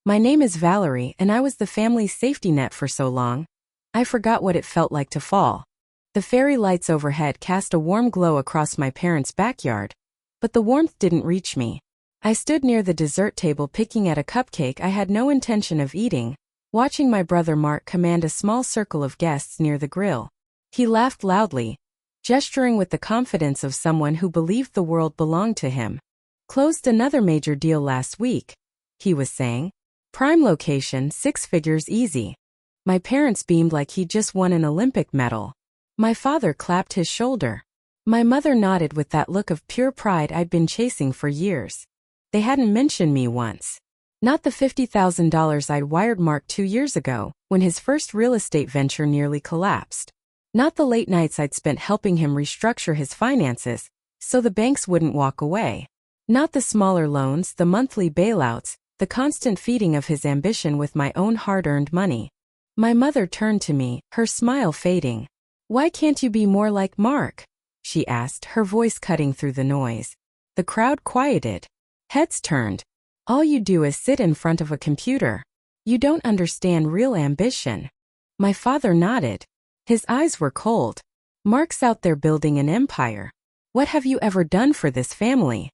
My name is Valerie, and I was the family's safety net for so long. I forgot what it felt like to fall. The fairy lights overhead cast a warm glow across my parents' backyard, but the warmth didn't reach me. I stood near the dessert table picking at a cupcake I had no intention of eating, watching my brother Mark command a small circle of guests near the grill. He laughed loudly, gesturing with the confidence of someone who believed the world belonged to him. Closed another major deal last week, he was saying. Prime location, 6 figures easy. My parents beamed like he'd just won an Olympic medal. My father clapped his shoulder. My mother nodded with that look of pure pride I'd been chasing for years. They hadn't mentioned me once. Not the $50,000 I'd wired Mark 2 years ago, when his first real estate venture nearly collapsed. Not the late nights I'd spent helping him restructure his finances, so the banks wouldn't walk away. Not the smaller loans, the monthly bailouts, the constant feeding of his ambition with my own hard-earned money. My mother turned to me, her smile fading. "Why can't you be more like Mark?" she asked, her voice cutting through the noise. The crowd quieted. Heads turned. "All you do is sit in front of a computer. You don't understand real ambition." My father nodded. His eyes were cold. "Mark's out there building an empire. What have you ever done for this family?"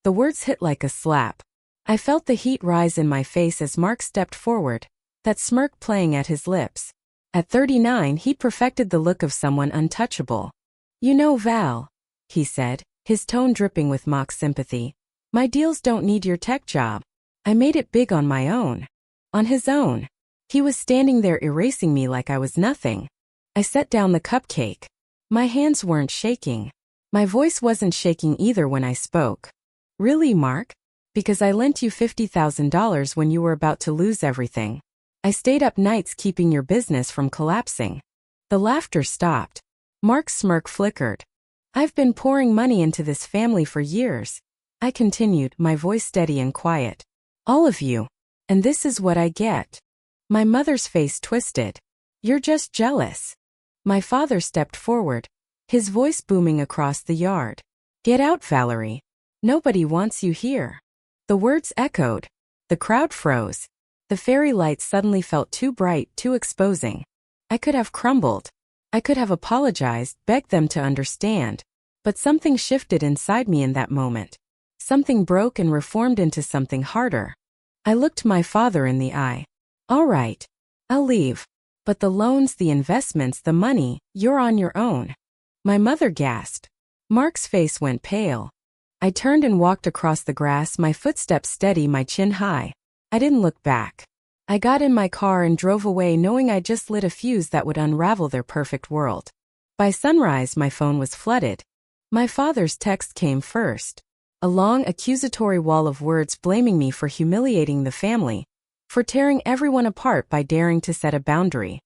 The words hit like a slap. I felt the heat rise in my face as Mark stepped forward, that smirk playing at his lips. At 39, he'd perfected the look of someone untouchable. "You know, Val," he said, his tone dripping with mock sympathy, "my deals don't need your tech job. I made it big on my own." On his own. He was standing there erasing me like I was nothing. I set down the cupcake. My hands weren't shaking. My voice wasn't shaking either when I spoke. "Really, Mark? Because I lent you $50,000 when you were about to lose everything. I stayed up nights keeping your business from collapsing." The laughter stopped. Mark's smirk flickered. "I've been pouring money into this family for years," I continued, my voice steady and quiet. "All of you. And this is what I get." My mother's face twisted. "You're just jealous." My father stepped forward, his voice booming across the yard. "Get out, Valerie. Nobody wants you here." The words echoed. The crowd froze. The fairy lights suddenly felt too bright, too exposing. I could have crumbled. I could have apologized, begged them to understand. But something shifted inside me in that moment. Something broke and reformed into something harder. I looked my father in the eye. "All right. I'll leave. But the loans, the investments, the money, you're on your own." My mother gasped. Mark's face went pale. I turned and walked across the grass, my footsteps steady, my chin high. I didn't look back. I got in my car and drove away knowing I'd just lit a fuse that would unravel their perfect world. By sunrise, my phone was flooded. My father's text came first. A long, accusatory wall of words blaming me for humiliating the family, for tearing everyone apart by daring to set a boundary.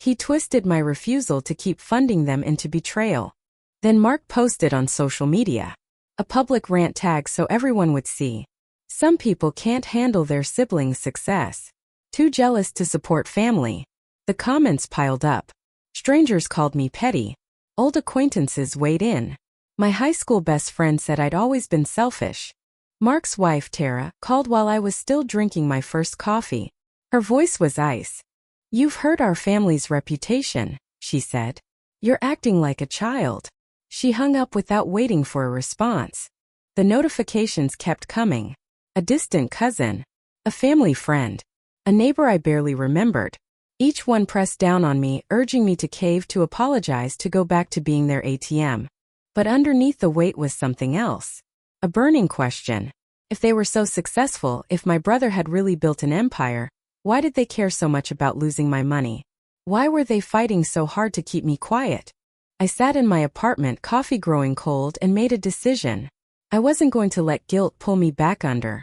He twisted my refusal to keep funding them into betrayal. Then Mark posted on social media. A public rant tag so everyone would see. "Some people can't handle their siblings' success. Too jealous to support family." The comments piled up. Strangers called me petty. Old acquaintances weighed in. My high school best friend said I'd always been selfish. Mark's wife, Tara, called while I was still drinking my first coffee. Her voice was ice. "You've hurt our family's reputation," she said. "You're acting like a child." She hung up without waiting for a response. The notifications kept coming. A distant cousin. A family friend. A neighbor I barely remembered. Each one pressed down on me, urging me to cave, to apologize, to go back to being their ATM. But underneath the weight was something else. A burning question. If they were so successful, if my brother had really built an empire, why did they care so much about losing my money? Why were they fighting so hard to keep me quiet? I sat in my apartment, coffee growing cold, and made a decision. I wasn't going to let guilt pull me back under.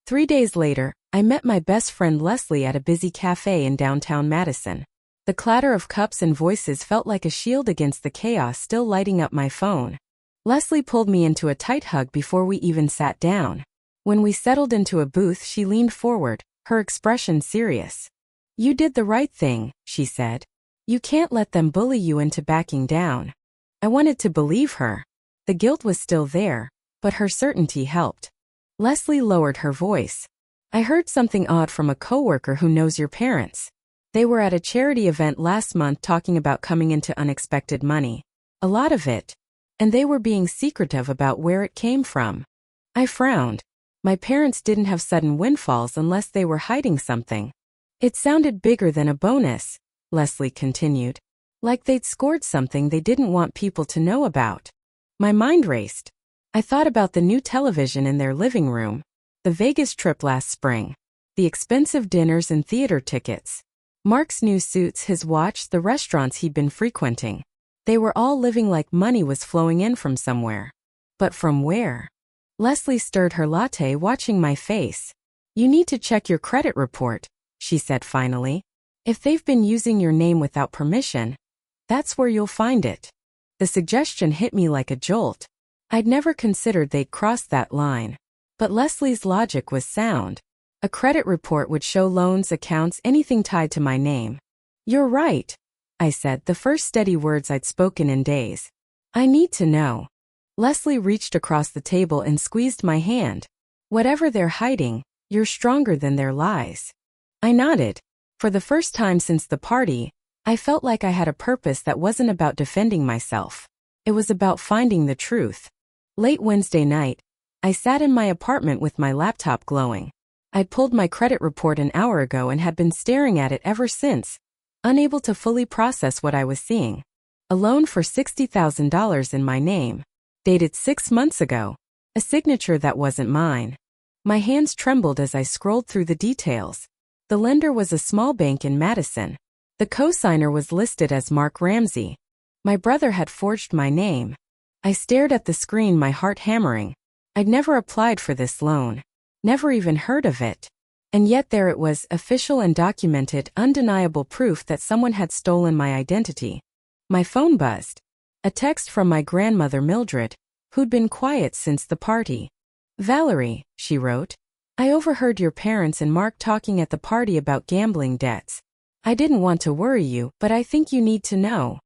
3 days later, I met my best friend Leslie at a busy cafe in downtown Madison. The clatter of cups and voices felt like a shield against the chaos still lighting up my phone. Leslie pulled me into a tight hug before we even sat down. When we settled into a booth, she leaned forward, her expression serious. "You did the right thing," she said. "You can't let them bully you into backing down." I wanted to believe her. The guilt was still there, but her certainty helped. Leslie lowered her voice. I heard something odd from a coworker who knows your parents. They were at a charity event last month talking about coming into unexpected money. A lot of it. And they were being secretive about where it came from. I frowned. My parents didn't have sudden windfalls unless they were hiding something. It sounded bigger than a bonus, Leslie continued. Like they'd scored something they didn't want people to know about. My mind raced. I thought about the new television in their living room, the Vegas trip last spring, the expensive dinners and theater tickets, Mark's new suits, his watch, the restaurants he'd been frequenting. They were all living like money was flowing in from somewhere. But from where? Leslie stirred her latte, watching my face. You need to check your credit report, she said finally. If they've been using your name without permission, that's where you'll find it. The suggestion hit me like a jolt. I'd never considered they'd crossed that line. But Leslie's logic was sound. A credit report would show loans, accounts, anything tied to my name. You're right, I said, the first steady words I'd spoken in days. I need to know. Leslie reached across the table and squeezed my hand. Whatever they're hiding, you're stronger than their lies. I nodded. For the first time since the party, I felt like I had a purpose that wasn't about defending myself. It was about finding the truth. Late Wednesday night, I sat in my apartment with my laptop glowing. I'd pulled my credit report an hour ago and had been staring at it ever since, unable to fully process what I was seeing. A loan for $60,000 in my name, dated 6 months ago, a signature that wasn't mine. My hands trembled as I scrolled through the details. The lender was a small bank in Madison. The cosigner was listed as Mark Ramsey. My brother had forged my name. I stared at the screen, my heart hammering. I'd never applied for this loan. Never even heard of it. And yet there it was, official and documented, undeniable proof that someone had stolen my identity. My phone buzzed. A text from my grandmother Mildred, who'd been quiet since the party. Valerie, she wrote. I overheard your parents and Mark talking at the party about gambling debts. I didn't want to worry you, but I think you need to know.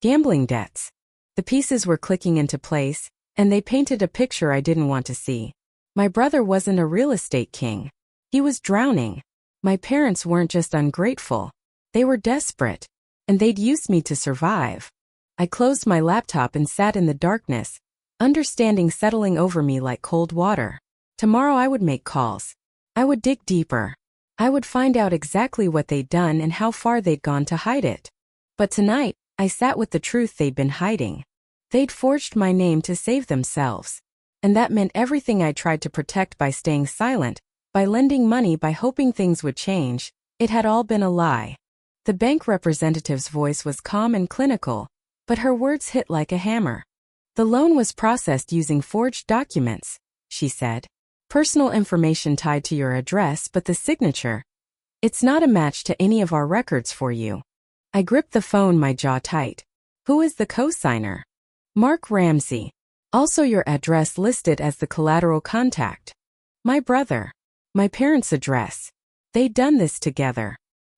Gambling debts. The pieces were clicking into place, and they painted a picture I didn't want to see. My brother wasn't a real estate king. He was drowning. My parents weren't just ungrateful. They were desperate. And they'd used me to survive. I closed my laptop and sat in the darkness, understanding settling over me like cold water. Tomorrow I would make calls. I would dig deeper. I would find out exactly what they'd done and how far they'd gone to hide it. But tonight, I sat with the truth they'd been hiding. They'd forged my name to save themselves. And that meant everything I tried to protect by staying silent, by lending money, by hoping things would change, it had all been a lie. The bank representative's voice was calm and clinical, but her words hit like a hammer. The loan was processed using forged documents, she said. Personal information tied to your address, but the signature. It's not a match to any of our records for you. I gripped the phone, my jaw tight. Who is the cosigner? Mark Ramsey. Also your address listed as the collateral contact. My brother. My parents' address. They'd done this together.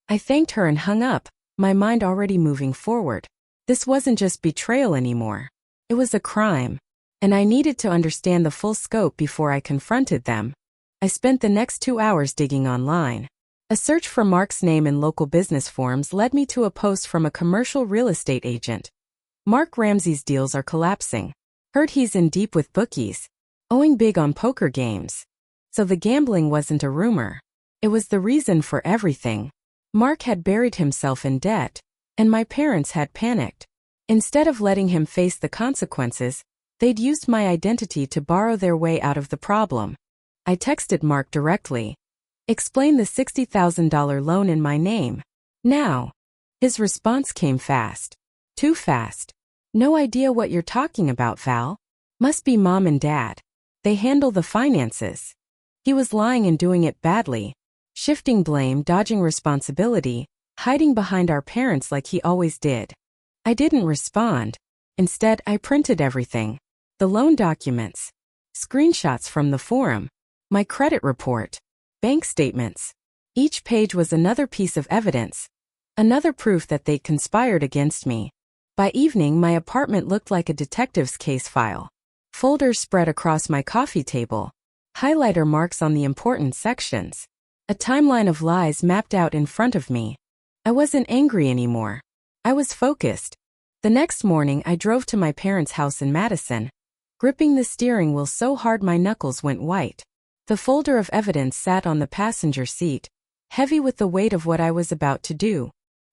I thanked her and hung up, my mind already moving forward. This wasn't just betrayal anymore. It was a crime. And I needed to understand the full scope before I confronted them. I spent the next 2 hours digging online. A search for Mark's name in local business forums led me to a post from a commercial real estate agent. Mark Ramsey's deals are collapsing. Heard he's in deep with bookies, owing big on poker games. So the gambling wasn't a rumor. It was the reason for everything. Mark had buried himself in debt, and my parents had panicked. Instead of letting him face the consequences, they'd used my identity to borrow their way out of the problem. I texted Mark directly. Explain the $60,000 loan in my name. Now. His response came fast. Too fast. No idea what you're talking about, Val. Must be mom and dad. They handle the finances. He was lying and doing it badly. Shifting blame, dodging responsibility, hiding behind our parents like he always did. I didn't respond. Instead, I printed everything. The loan documents. Screenshots from the forum. My credit report. Bank statements. Each page was another piece of evidence. Another proof that they'd conspired against me. By evening, my apartment looked like a detective's case file. Folders spread across my coffee table. Highlighter marks on the important sections. A timeline of lies mapped out in front of me. I wasn't angry anymore. I was focused. The next morning I drove to my parents' house in Madison, gripping the steering wheel so hard my knuckles went white. The folder of evidence sat on the passenger seat, heavy with the weight of what I was about to do.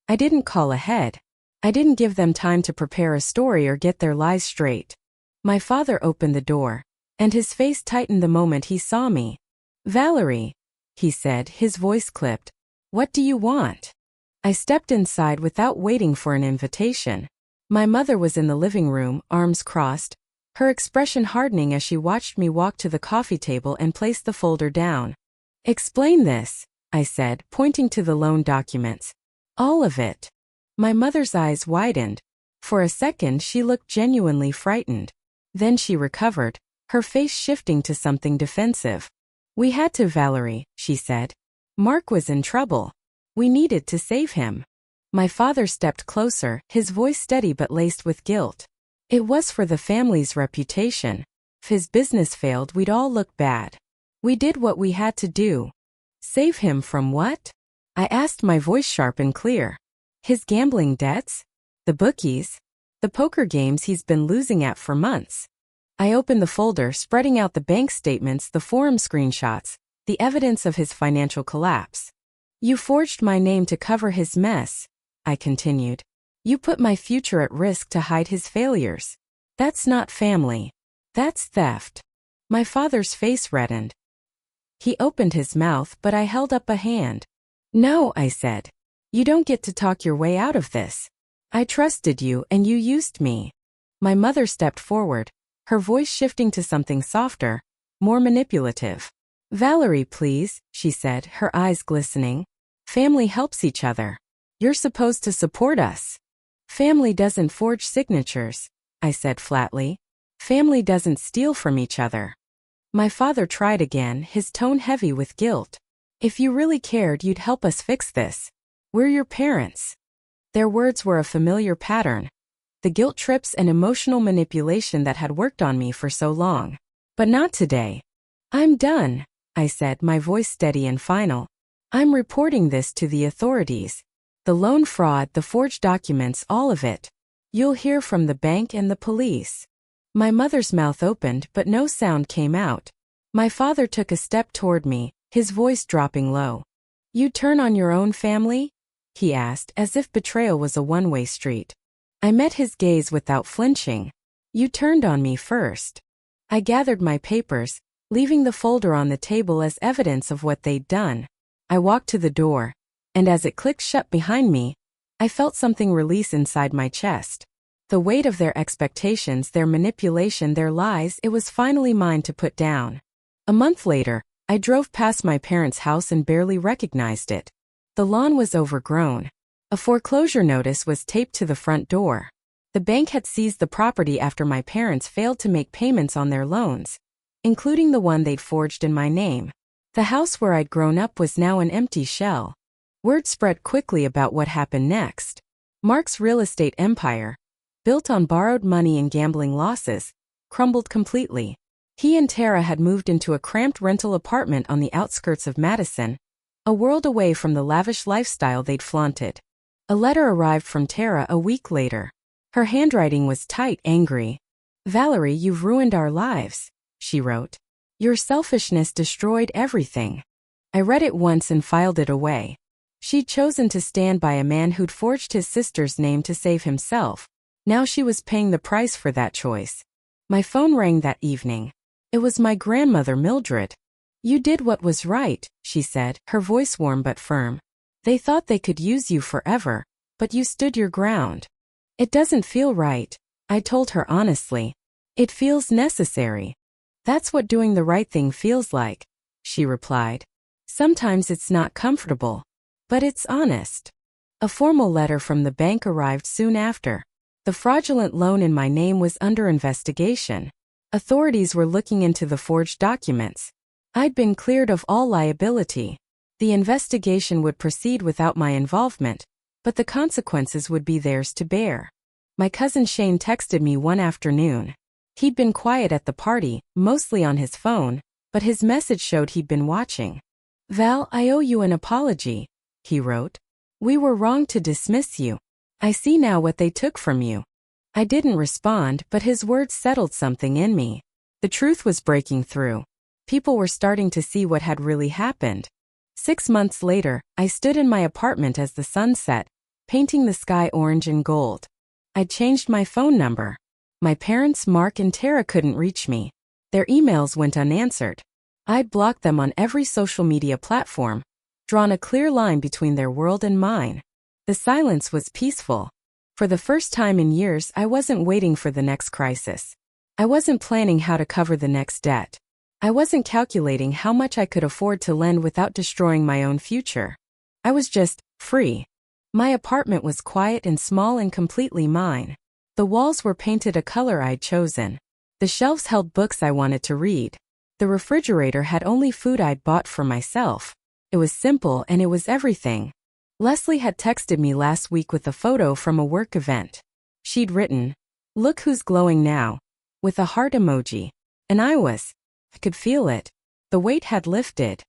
I didn't call ahead. I didn't give them time to prepare a story or get their lies straight. My father opened the door, and his face tightened the moment he saw me. "Valerie," he said, his voice clipped. "What do you want?" I stepped inside without waiting for an invitation. My mother was in the living room, arms crossed, her expression hardening as she watched me walk to the coffee table and place the folder down. "Explain this," I said, pointing to the loan documents. "All of it." My mother's eyes widened. For a second she looked genuinely frightened. Then she recovered, her face shifting to something defensive. "We had to, Valerie," she said. "Mark was in trouble. We needed to save him." My father stepped closer, his voice steady but laced with guilt. "It was for the family's reputation. If his business failed, we'd all look bad. We did what we had to do." "Save him from what?" I asked, my voice sharp and clear. "His gambling debts? The bookies? The poker games he's been losing at for months." I opened the folder, spreading out the bank statements, the forum screenshots, the evidence of his financial collapse. "You forged my name to cover his mess," I continued. "You put my future at risk to hide his failures. That's not family. That's theft." My father's face reddened. He opened his mouth, but I held up a hand. "No," I said. "You don't get to talk your way out of this. I trusted you and you used me." My mother stepped forward, her voice shifting to something softer, more manipulative. "Valerie, please," she said, her eyes glistening. "Family helps each other. You're supposed to support us." "Family doesn't forge signatures," I said flatly. "Family doesn't steal from each other." My father tried again, his tone heavy with guilt. "If you really cared, you'd help us fix this. We're your parents." Their words were a familiar pattern. The guilt trips and emotional manipulation that had worked on me for so long. But not today. "I'm done," I said, my voice steady and final. "I'm reporting this to the authorities. The loan fraud, the forged documents, all of it. You'll hear from the bank and the police." My mother's mouth opened, but no sound came out. My father took a step toward me, his voice dropping low. "You turn on your own family?" he asked, as if betrayal was a one-way street. I met his gaze without flinching. "You turned on me first." I gathered my papers, leaving the folder on the table as evidence of what they'd done. I walked to the door, and as it clicked shut behind me, I felt something release inside my chest. The weight of their expectations, their manipulation, their lies, it was finally mine to put down. A month later, I drove past my parents' house and barely recognized it. The lawn was overgrown. A foreclosure notice was taped to the front door. The bank had seized the property after my parents failed to make payments on their loans, including the one they'd forged in my name. The house where I'd grown up was now an empty shell. Word spread quickly about what happened next. Mark's real estate empire, built on borrowed money and gambling losses, crumbled completely. He and Tara had moved into a cramped rental apartment on the outskirts of Madison, a world away from the lavish lifestyle they'd flaunted. A letter arrived from Tara a week later. Her handwriting was tight, angry. "Valerie, you've ruined our lives," she wrote. "Your selfishness destroyed everything." I read it once and filed it away. She'd chosen to stand by a man who'd forged his sister's name to save himself. Now she was paying the price for that choice. My phone rang that evening. It was my grandmother, Mildred. "You did what was right," she said, her voice warm but firm. "They thought they could use you forever, but you stood your ground." "It doesn't feel right," I told her honestly. "It feels necessary." "That's what doing the right thing feels like," she replied. "Sometimes it's not comfortable, but it's honest." A formal letter from the bank arrived soon after. The fraudulent loan in my name was under investigation. Authorities were looking into the forged documents. I'd been cleared of all liability. The investigation would proceed without my involvement, but the consequences would be theirs to bear. My cousin Shane texted me one afternoon. He'd been quiet at the party, mostly on his phone, but his message showed he'd been watching. Val, I owe you an apology, he wrote. We were wrong to dismiss you. I see now what they took from you. I didn't respond, but his words settled something in me. The truth was breaking through. People were starting to see what had really happened. 6 months later, I stood in my apartment as the sun set, painting the sky orange and gold. I'd changed my phone number. My parents, Mark and Tara, couldn't reach me. Their emails went unanswered. I'd blocked them on every social media platform, drawn a clear line between their world and mine. The silence was peaceful. For the first time in years, I wasn't waiting for the next crisis. I wasn't planning how to cover the next debt. I wasn't calculating how much I could afford to lend without destroying my own future. I was just free. My apartment was quiet and small and completely mine. The walls were painted a color I'd chosen. The shelves held books I wanted to read. The refrigerator had only food I'd bought for myself. It was simple and it was everything. Leslie had texted me last week with a photo from a work event. She'd written, "Look who's glowing now," with a heart emoji. And I could feel it. The weight had lifted.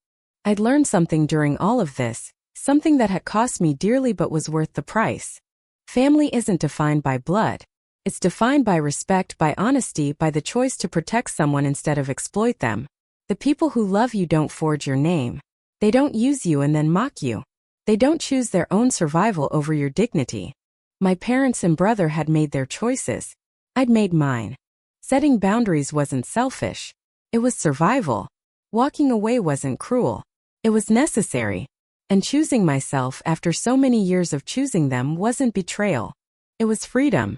I'd learned something during all of this, something that had cost me dearly but was worth the price. Family isn't defined by blood. It's defined by respect, by honesty, by the choice to protect someone instead of exploit them. The people who love you don't forge your name. They don't use you and then mock you. They don't choose their own survival over your dignity. My parents and brother had made their choices. I'd made mine. Setting boundaries wasn't selfish. It was survival. Walking away wasn't cruel. It was necessary. And choosing myself after so many years of choosing them wasn't betrayal. It was freedom.